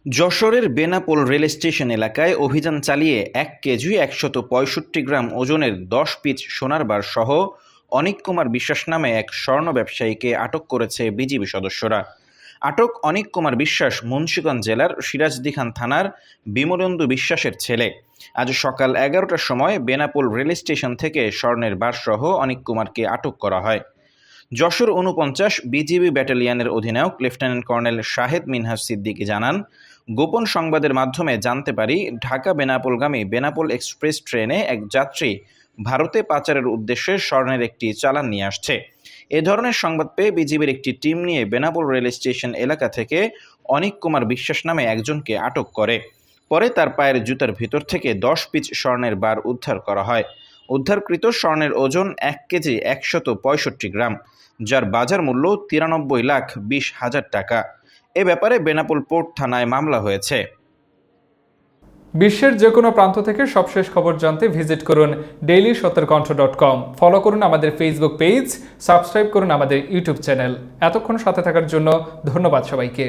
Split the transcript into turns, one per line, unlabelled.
যশোরের Benapole rail station এলাকায় অভিযান চালিয়ে ১ কেজি ১৬৫ গ্রাম ওজনের ১০ পিস সোনার বার সহ অনিক কুমার বিশ্বাস নামে এক স্বর্ণ ব্যবসায়ীকে আটক করেছে বিজিবি সদস্যরা। আটক অনিক কুমার বিশ্বাস মুন্সিগঞ্জ জেলার সিরাজদিখান থানার বিমলেন্দু বিশ্বাসের ছেলে। আজ সকাল ১১টার সময় বেনাপোল রেল স্টেশন থেকে স্বর্ণের বার সহ অনিক কুমারকে আটক করা হয়। যশোর ৪৯ বিজিবি ব্যাটালিয়নের অধিনায়ক লেফটেন্যান্ট কর্নেল শাহেদ মিনহাজ সিদ্দিকী জানান, গোপন সংবাদের মাধ্যমে জানতে পারি ঢাকা বেনাপোলগামী বেনাপোল এক্সপ্রেস ট্রেনে এক যাত্রী ভারতে পাচারের উদ্দেশ্যে স্বর্ণের একটি চালান নিয়ে আসছে। এ ধরনের সংবাদ পেয়ে বিজিবির একটি টিম নিয়ে বেনাপোল রেল স্টেশন এলাকা থেকে অনিক কুমার বিশ্বাস নামে একজনকে আটক করে। পরে তার পায়ের জুতার ভিতর থেকে ১০ পিস স্বর্ণের বার উদ্ধার করা হয়। উদ্ধারকৃত স্বর্ণের ওজন ১ কেজি ১৬৫ গ্রাম, যার বাজার মূল্য ৯৩,২০,০০০ টাকা। এ ব্যাপারে বেনাপোল পোর্ট থানায় মামলা হয়েছে।
বিশ্বের যে কোনো প্রান্ত থেকে সবশেষ খবর জানতে ভিজিট করুন dailysottercontrol.com। ফলো করুন আমাদের ফেসবুক পেজ, সাবস্ক্রাইব করুন আমাদের ইউটিউব চ্যানেল। এতক্ষণ সাথে থাকার জন্য ধন্যবাদ সবাইকে।